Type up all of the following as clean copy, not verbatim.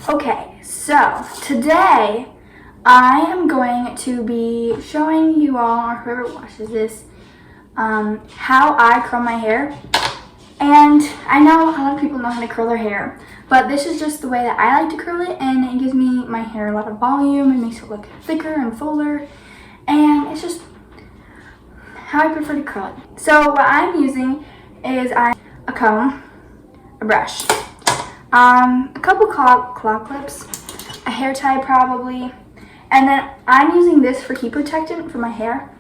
Okay, so today I am going to be showing you all, or whoever watches this, how I curl my hair. And I know a lot of people know how to curl their hair, but this is just the way that I like to curl it, and it gives me my hair a lot of volume. It makes it look thicker and fuller, and it's just how I prefer to curl it. So what I'm using is a comb, a brush, a couple claw clips, a hair tie probably, and then I'm using this for heat protectant for my hair.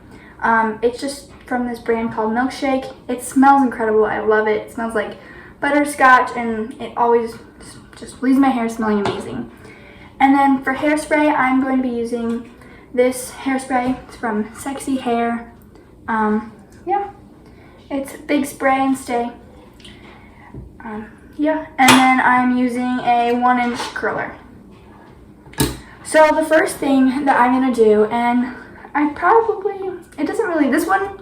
It's just from this brand called Milkshake. It smells incredible. I love it. It smells like butterscotch, and it always just leaves my hair smelling amazing. And then for hairspray, I'm going to be using this hairspray. It's from Sexy Hair. Yeah, it's big spray and stay. Yeah, and then I'm using a 1-inch curler. So the first thing that I'm gonna do, and it doesn't really, this one,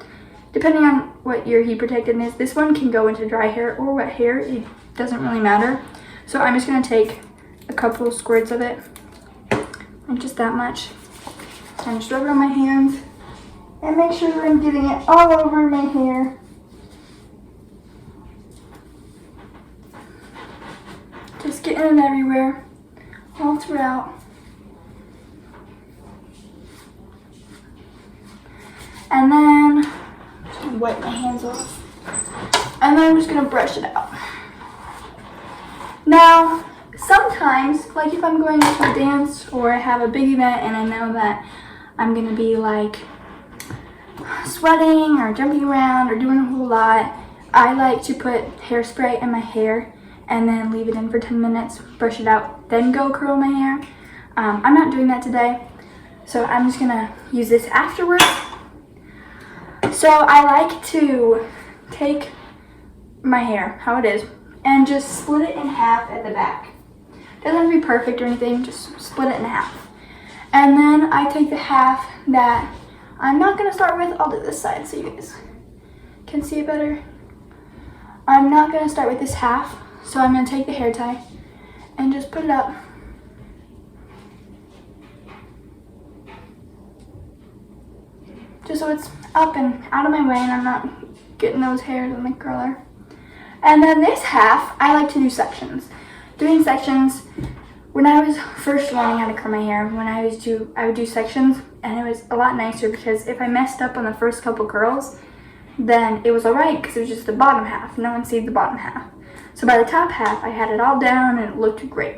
depending on what your heat protectant is, this one can go into dry hair or wet hair. It doesn't really matter. So I'm just gonna take a couple squirts of it, and just that much, and just rub it on my hands, and make sure that I'm getting it all over my hair. Just getting it everywhere, all throughout. And then, I'm just gonna wipe my hands off. And then I'm just gonna brush it out. Now, sometimes, like if I'm going to a dance or I have a big event and I know that I'm gonna be like sweating or jumping around or doing a whole lot, I like to put hairspray in my hair and then leave it in for 10 minutes, brush it out, then go curl my hair. I'm not doing that today, so I'm just gonna use this afterwards. So I like to take my hair, how it is, and just split it in half at the back. Doesn't have to be perfect or anything, just split it in half. And then I take the half that I'm not gonna start with. I'll do this side so you guys can see it better. I'm not gonna start with this half. So I'm going to take the hair tie and just put it up. Just so it's up and out of my way and I'm not getting those hairs in the curler. And then this half, I like to do sections. Doing sections, when I was first learning how to curl my hair, I would do sections, and it was a lot nicer because if I messed up on the first couple curls, then it was alright because it was just the bottom half. No one sees the bottom half. So by the top half, I had it all down and it looked great.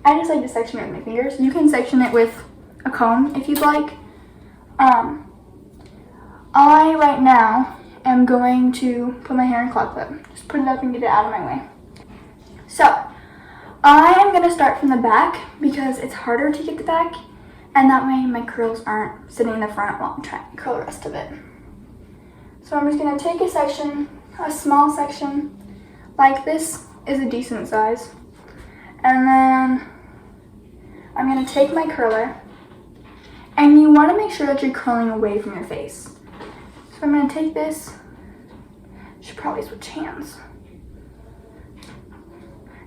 I just like to section it with my fingers. You can section it with a comb if you'd like. I, right now, am going to put my hair in a claw clip. Just put it up and get it out of my way. So, I am going to start from the back because it's harder to get the back, and that way my curls aren't sitting in the front while I'm trying to curl the rest of it. So I'm just going to take a section, a small section, like this is a decent size, and then I'm going to take my curler, and you want to make sure that you're curling away from your face. So I'm going to take this, should probably switch hands,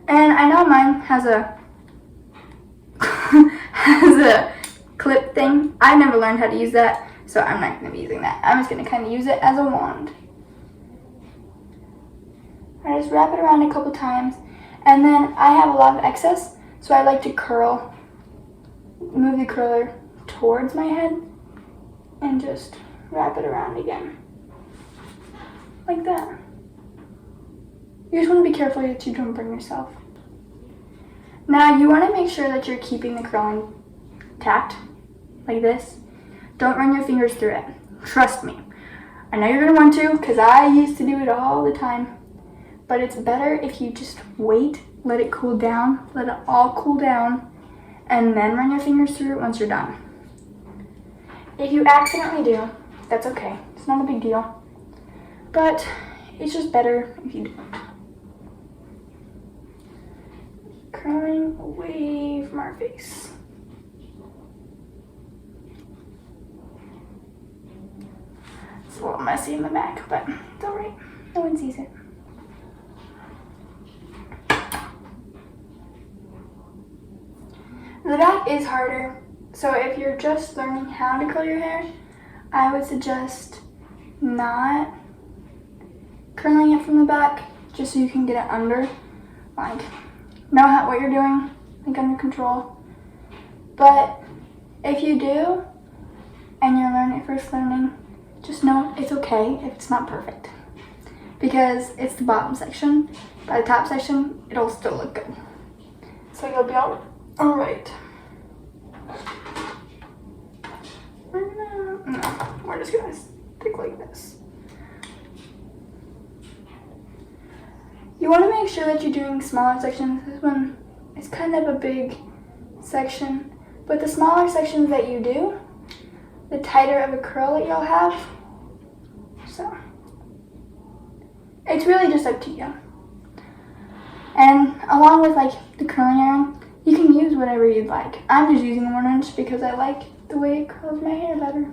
and I know mine has a clip thing. I never learned how to use that, so I'm not going to be using that. I'm just going to kind of use it as a wand. I just wrap it around a couple times, and then I have a lot of excess, so I like to move the curler towards my head, and just wrap it around again, like that. You just want to be careful that you don't burn yourself. Now you want to make sure that you're keeping the curling tacked, like this. Don't run your fingers through it. Trust me. I know you're going to want to, because I used to do it all the time. But it's better if you just wait, let it cool down, let it all cool down, and then run your fingers through it once you're done. If you accidentally do, that's okay. It's not a big deal. But it's just better if you do. Curling away from our face. It's a little messy in the back, but it's alright. No one sees it. The back is harder, so if you're just learning how to curl your hair, I would suggest not curling it from the back, just so you can get it under, like, know what you're doing, like under control. But if you do, and you're first learning, just know it's okay if it's not perfect, because it's the bottom section. By the top section, it'll still look good. So you'll be all right. We're just gonna stick like this. You want to make sure that you're doing smaller sections. This one is kind of a big section, but the smaller sections that you do, the tighter of a curl that you'll have. So it's really just up to you. And along with like the curling iron, you can use whatever you'd like. I'm just using 1 inch because I like the way it curls my hair better.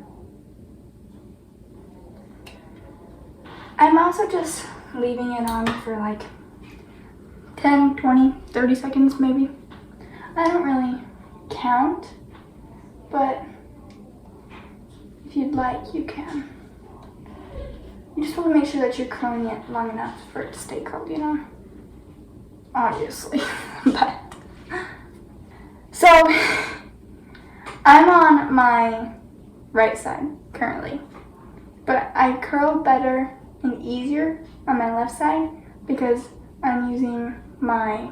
I'm also just leaving it on for like 10, 20, 30 seconds maybe. I don't really count, but if you'd like, you can. You just want to make sure that you're curling it long enough for it to stay curled, you know? Obviously. But so I'm on my right side currently, but I curl better and easier on my left side because I'm using my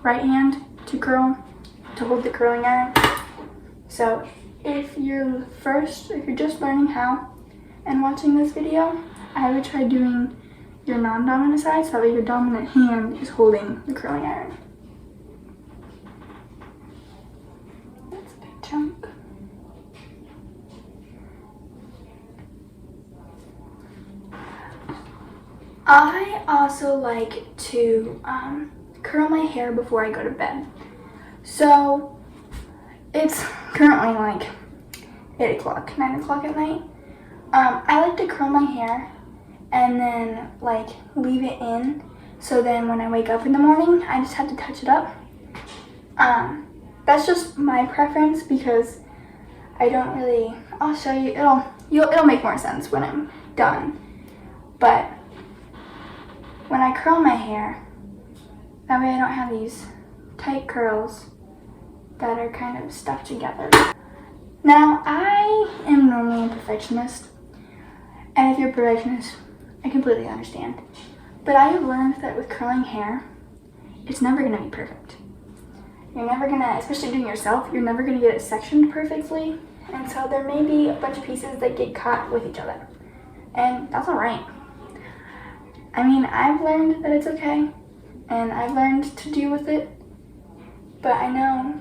right hand to hold the curling iron. So if you're just learning how and watching this video, I would try doing your non-dominant side so that your dominant hand is holding the curling iron. That's a big chunk. I also like to curl my hair before I go to bed. So it's currently like 8 o'clock, 9 o'clock at night. I like to curl my hair and then like leave it in, so then when I wake up in the morning, I just have to touch it up. That's just my preference because I don't really, I'll show you, it'll make more sense when I'm done. But when I curl my hair, that way I don't have these tight curls that are kind of stuck together. Now, I am normally a perfectionist, and if you're a perfectionist, I completely understand. But I have learned that with curling hair, it's never gonna be perfect. You're never gonna, especially doing it yourself, you're never gonna get it sectioned perfectly, and so there may be a bunch of pieces that get caught with each other, and that's all right. I mean, I've learned that it's okay, and I've learned to deal with it, but I know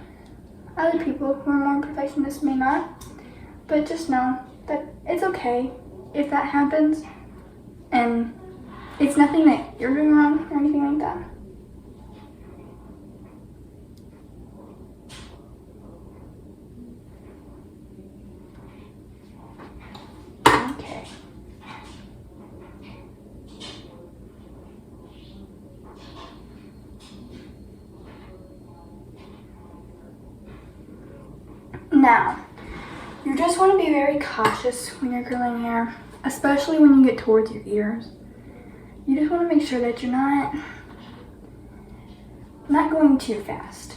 other people who are more perfectionists may not, but just know that it's okay if that happens, and it's nothing that you're doing wrong or anything like that. Okay. Now, you just want to be very cautious when you're curling hair, especially when you get towards your ears. You just want to make sure that you're not going too fast.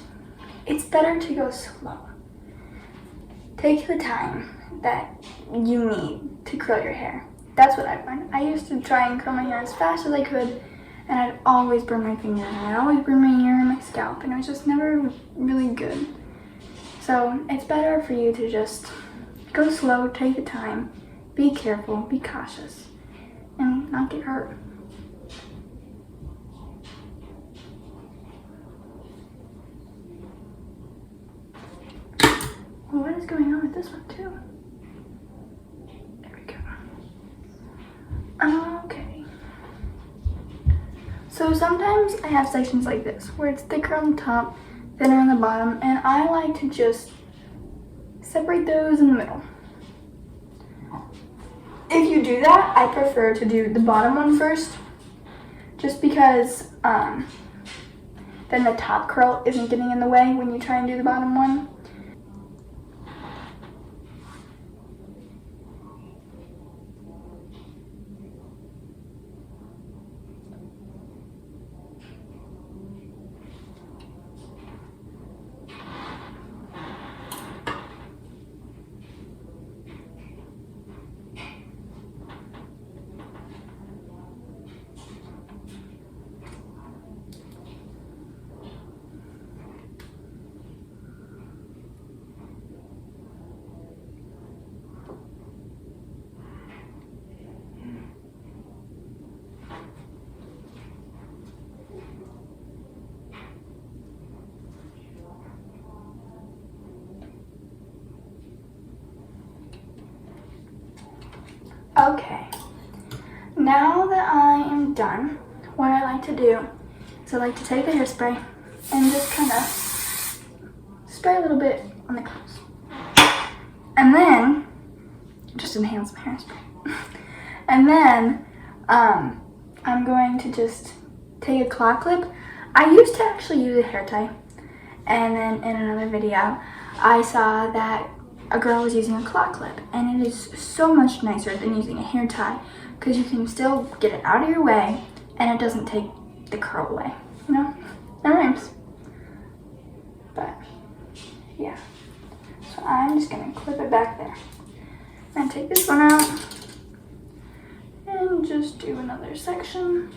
It's better to go slow. Take the time that you need to curl your hair. That's what I've learned. I used to try and curl my hair as fast as I could, and I'd always burn my finger, and I'd always burn my ear and my scalp, and it was just never really good. So it's better for you to just go slow, take the time, be careful, be cautious, and not get hurt. Well, what is going on with this one too? There we go. Okay. So sometimes I have sections like this, where it's thicker on the top, thinner on the bottom, and I like to just separate those in the middle. If you do that, I prefer to do the bottom one first, just because then the top curl isn't getting in the way when you try and do the bottom one. Okay, now that I am done, what I like to do is I like to take the hairspray and just kind of spray a little bit on the curls. And then, just inhale some hairspray. And then, I'm going to just take a claw clip. I used to actually use a hair tie. And then in another video, I saw that a girl was using a claw clip, and it is so much nicer than using a hair tie because you can still get it out of your way and it doesn't take the curl away, you know? That rhymes. But yeah, so I'm just gonna clip it back there and take this one out and just do another section.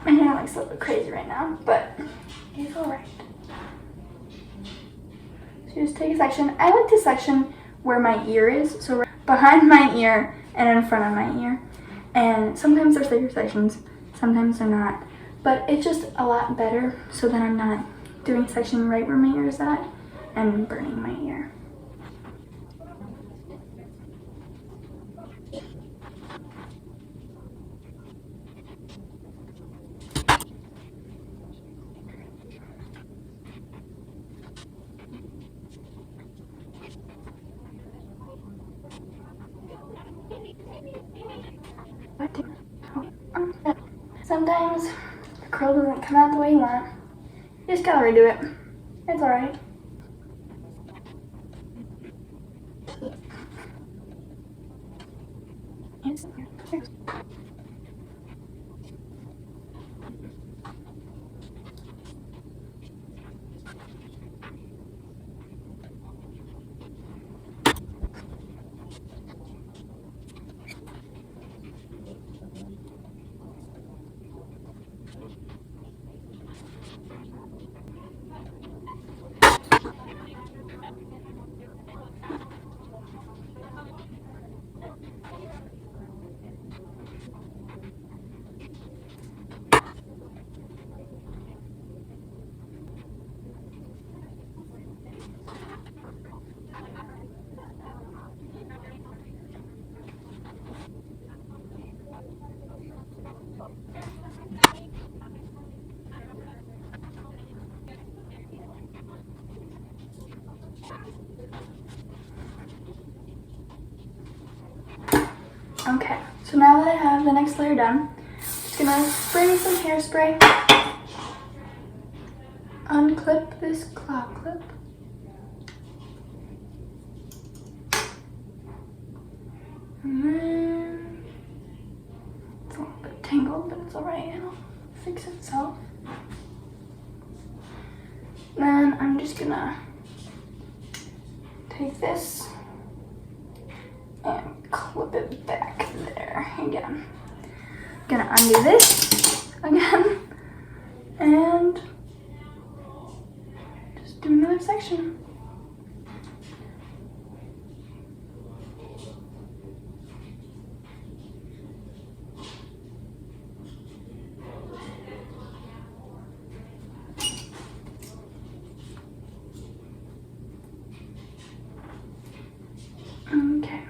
My hair looks a little bit crazy right now, but it's alright. So just take a section. I like to section where my ear is, so behind my ear and in front of my ear. And sometimes there's thicker sections, sometimes they're not. But it's just a lot better so that I'm not doing a section right where my ear is at and burning my ear. Sometimes the curl doesn't come out the way you want. You just gotta redo it. It's alright. Okay, so now that I have the next layer done, I'm just gonna spray some hairspray, unclip this claw clip, and then it's a little bit tangled, but it's alright, it'll fix itself. Then I'm just gonna take this and clip it back there again. Gonna undo this again and just do another section. Okay.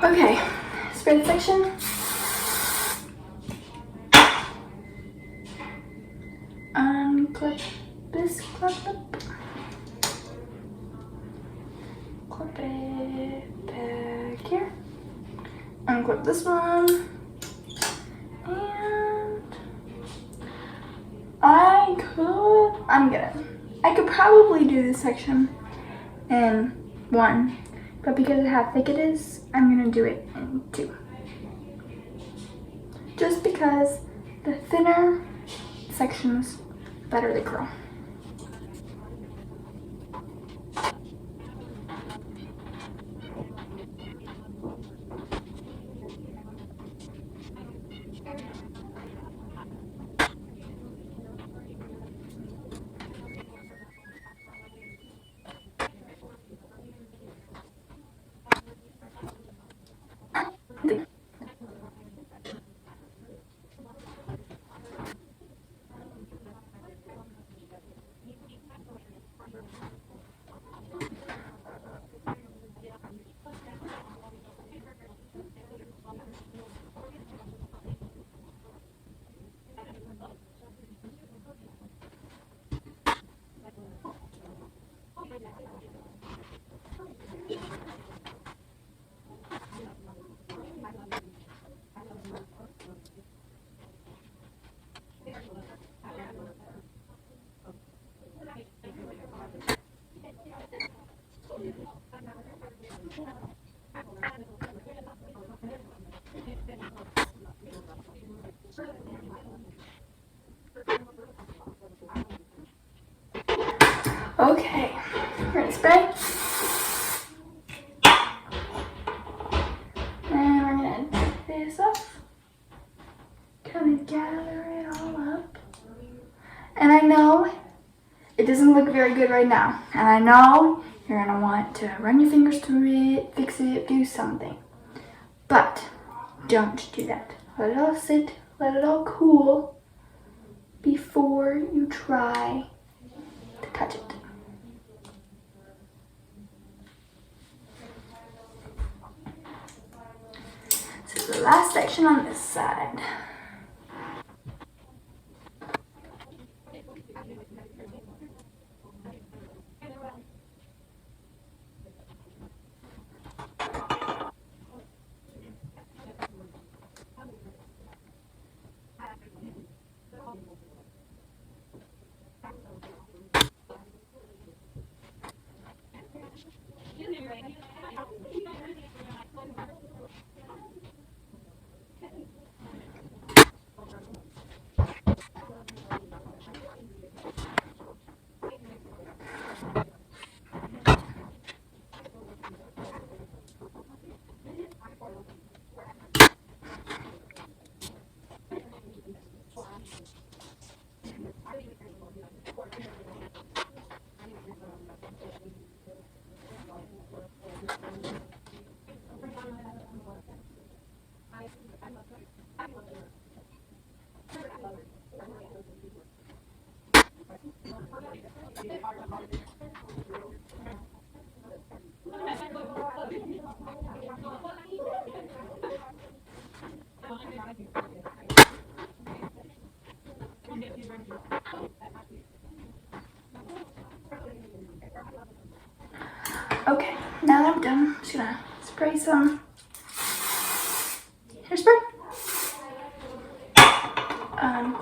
Okay, spread section. Unclip this clip. Clip it back here. Unclip this one. And I could probably do this section in one, but because of how thick it is, I'm gonna do it in two. Just because the thinner sections, the better they curl. Okay, we're gonna spray. And we're gonna take this off. Kind of gather it all up. And I know it doesn't look very good right now. And I know you're gonna want to run your fingers through it, fix it, do something. But don't do that. Let it all sit, let it all cool before you try to touch it. So the last section on this side. Okay, now that I'm done, I'm just gonna spray some hairspray.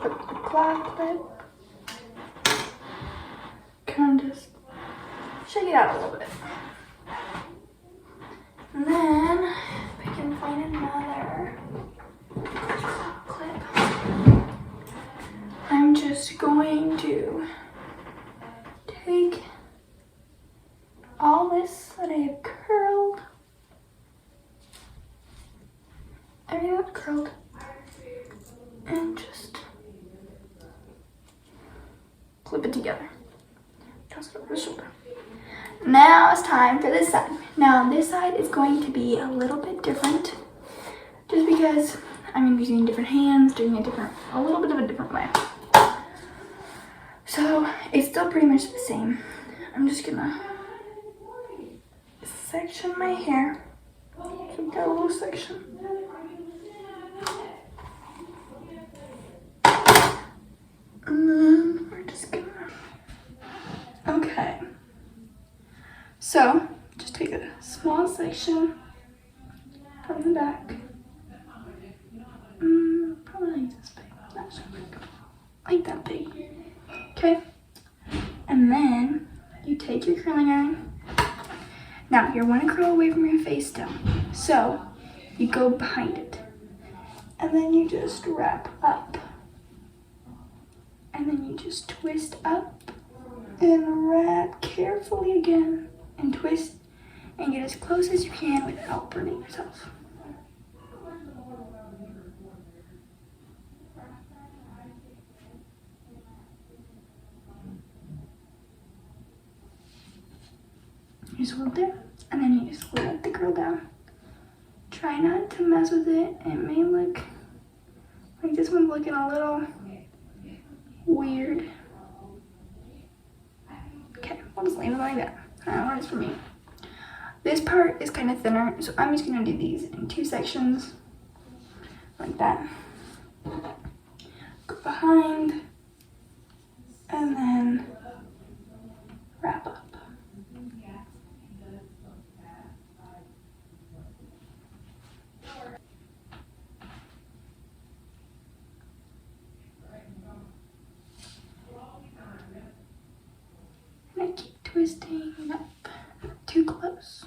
Clip the claw clip. Kind of just shake it out a little bit. And then, if I can find another clip, I'm just going to take all this that I have curled, everything that's curled, and just clip it together. Toss it over the shoulder. Now it's time for this side. Now this side is going to be a little bit different, just because I'm using different hands, doing it a little bit of a different way. So it's still pretty much the same. I'm just gonna section my hair. So I've got a little section. And then we're just gonna, okay. So just take a small section from the back. Probably like this big. That's like that big. Okay. And then you take your curling iron. Now you want to curl away from your face still. So you go behind it. And then you just wrap up. And then you just twist up and wrap carefully again. And twist and get as close as you can without burning yourself. You just hold there, and then you just let the curl down. Try not to mess with it. It may look like this one's looking a little weird. Okay, I'll just leave it like that. That works for me. This part is kind of thinner, so I'm just gonna do these in 2 sections, like that. Go behind, and then wrap up. And I keep twisting up, not too close.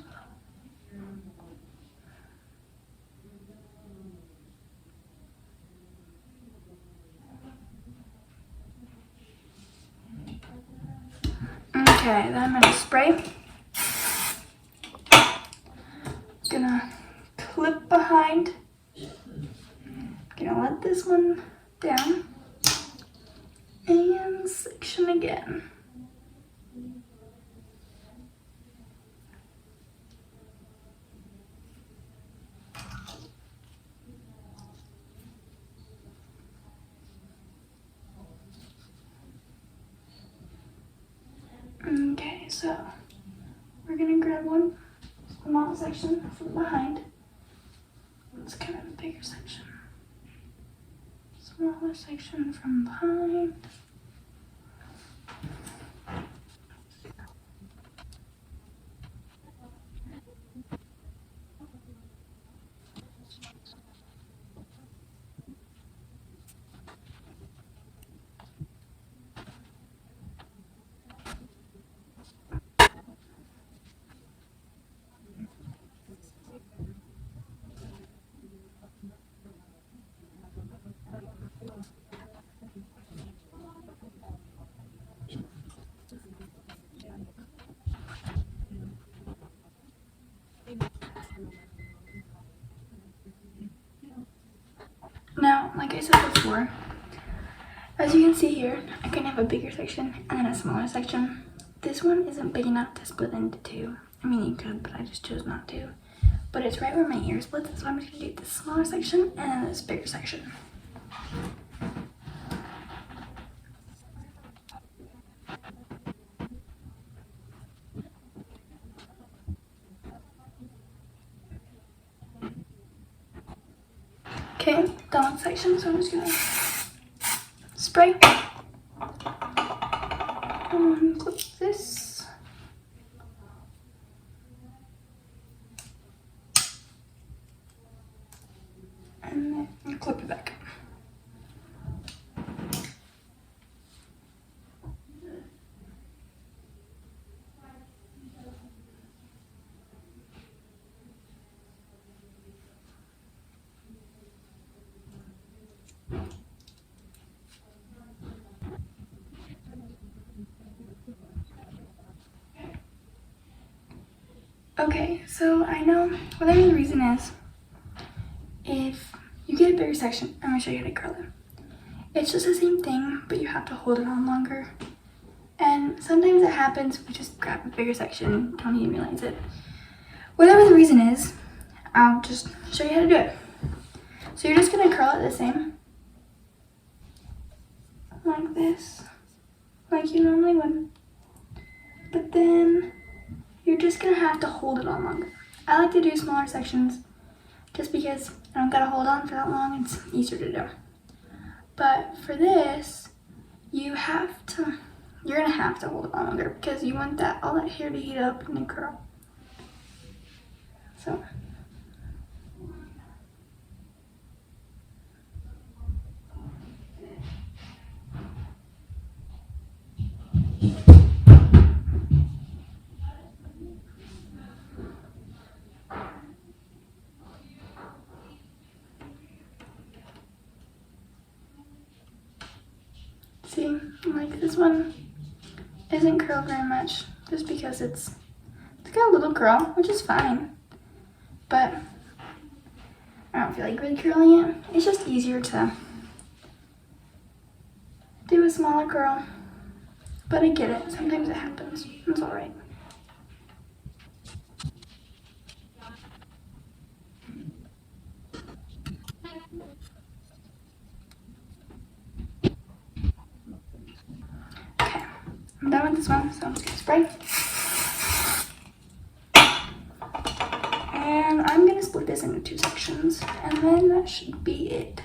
Okay, then I'm gonna spray. Gonna clip behind. Gonna let this one down. And section again. Okay, so we're gonna grab one small section from behind. It's kind of a bigger section. Smaller section from behind. Now, like I said before, as you can see here, I can have a bigger section and then a smaller section. This one isn't big enough to split into 2. I mean, you could, but I just chose not to. But it's right where my ear splits, so I'm just gonna do this smaller section and then this bigger section. Okay, done with section, so I'm just gonna spray. Clip this. And then clip it back. Okay, so I know whatever the reason is, if you get a bigger section, I'm gonna show you how to curl it. It's just the same thing, but you have to hold it on longer. And sometimes it happens, we just grab a bigger section, don't even realize it. Whatever the reason is, I'll just show you how to do it. So you're just gonna curl it the same, like this, like you normally would. But then you're just gonna have to hold it on longer. I like to do smaller sections just because I don't gotta hold on for that long, it's easier to do. But for this, you're gonna have to hold it on longer because you want all that hair to heat up and then curl. So. See, like this one isn't curled very much just because it's got a little curl, which is fine. But I don't feel like really curling it. It's just easier to do a smaller curl. But I get it. Sometimes it happens. It's alright. Okay, I'm done with this one, so I'm just gonna spray. And I'm gonna split this into 2 sections, and then that should be it.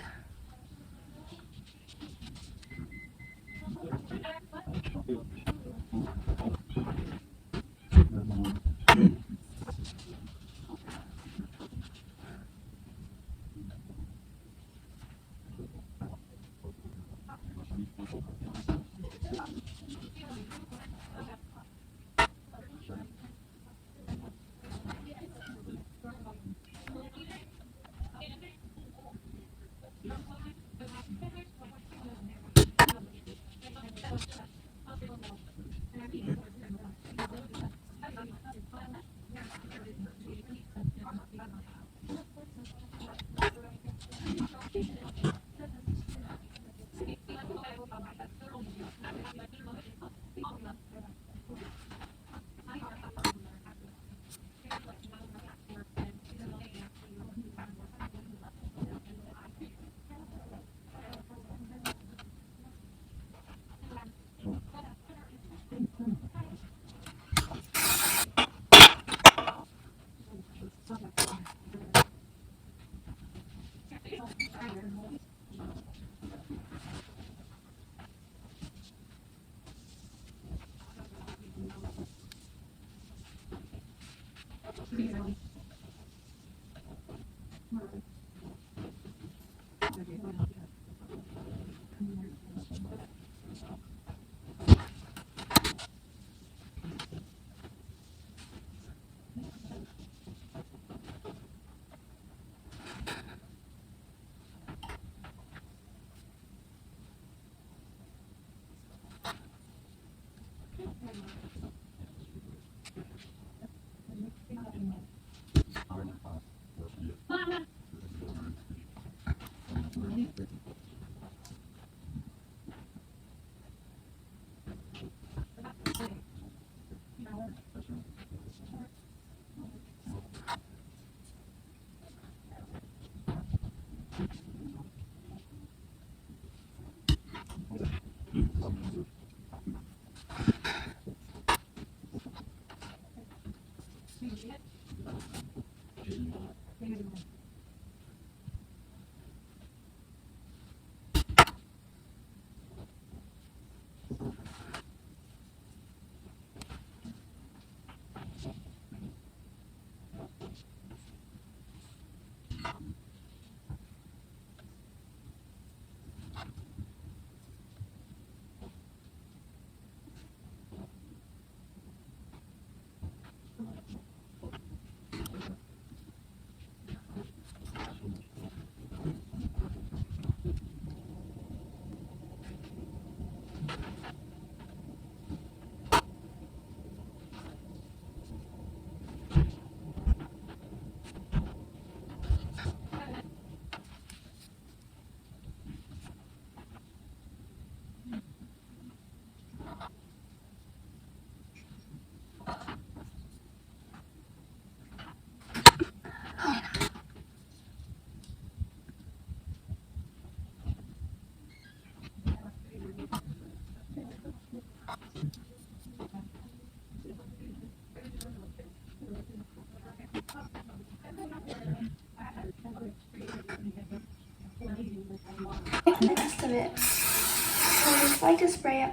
The rest of it. So I just like to spray it.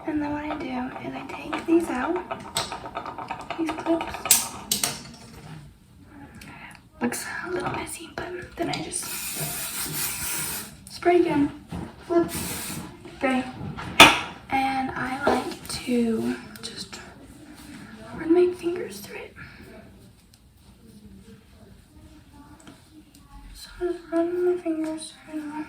And then what I do is I take these out, these clips. Looks a little messy, but then I just spray again, flip, spray. And I like to just run my fingers through it. So just run my fingers through it.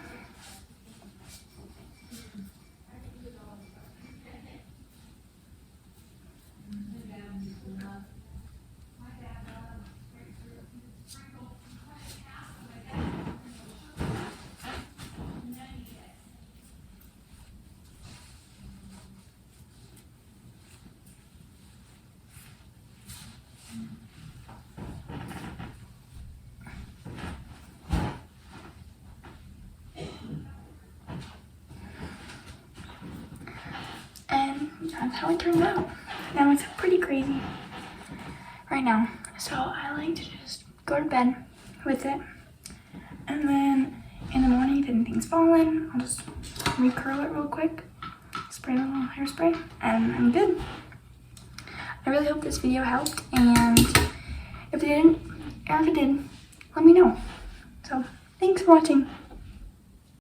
And that's how it turned out. Now it's pretty crazy right now. So I like to just go to bed with it. And then in the morning, if anything's fallen, I'll just recurl it real quick, spray a little hairspray, and I'm good. I really hope this video helped, and if it didn't, or if it did, let me know. So thanks for watching.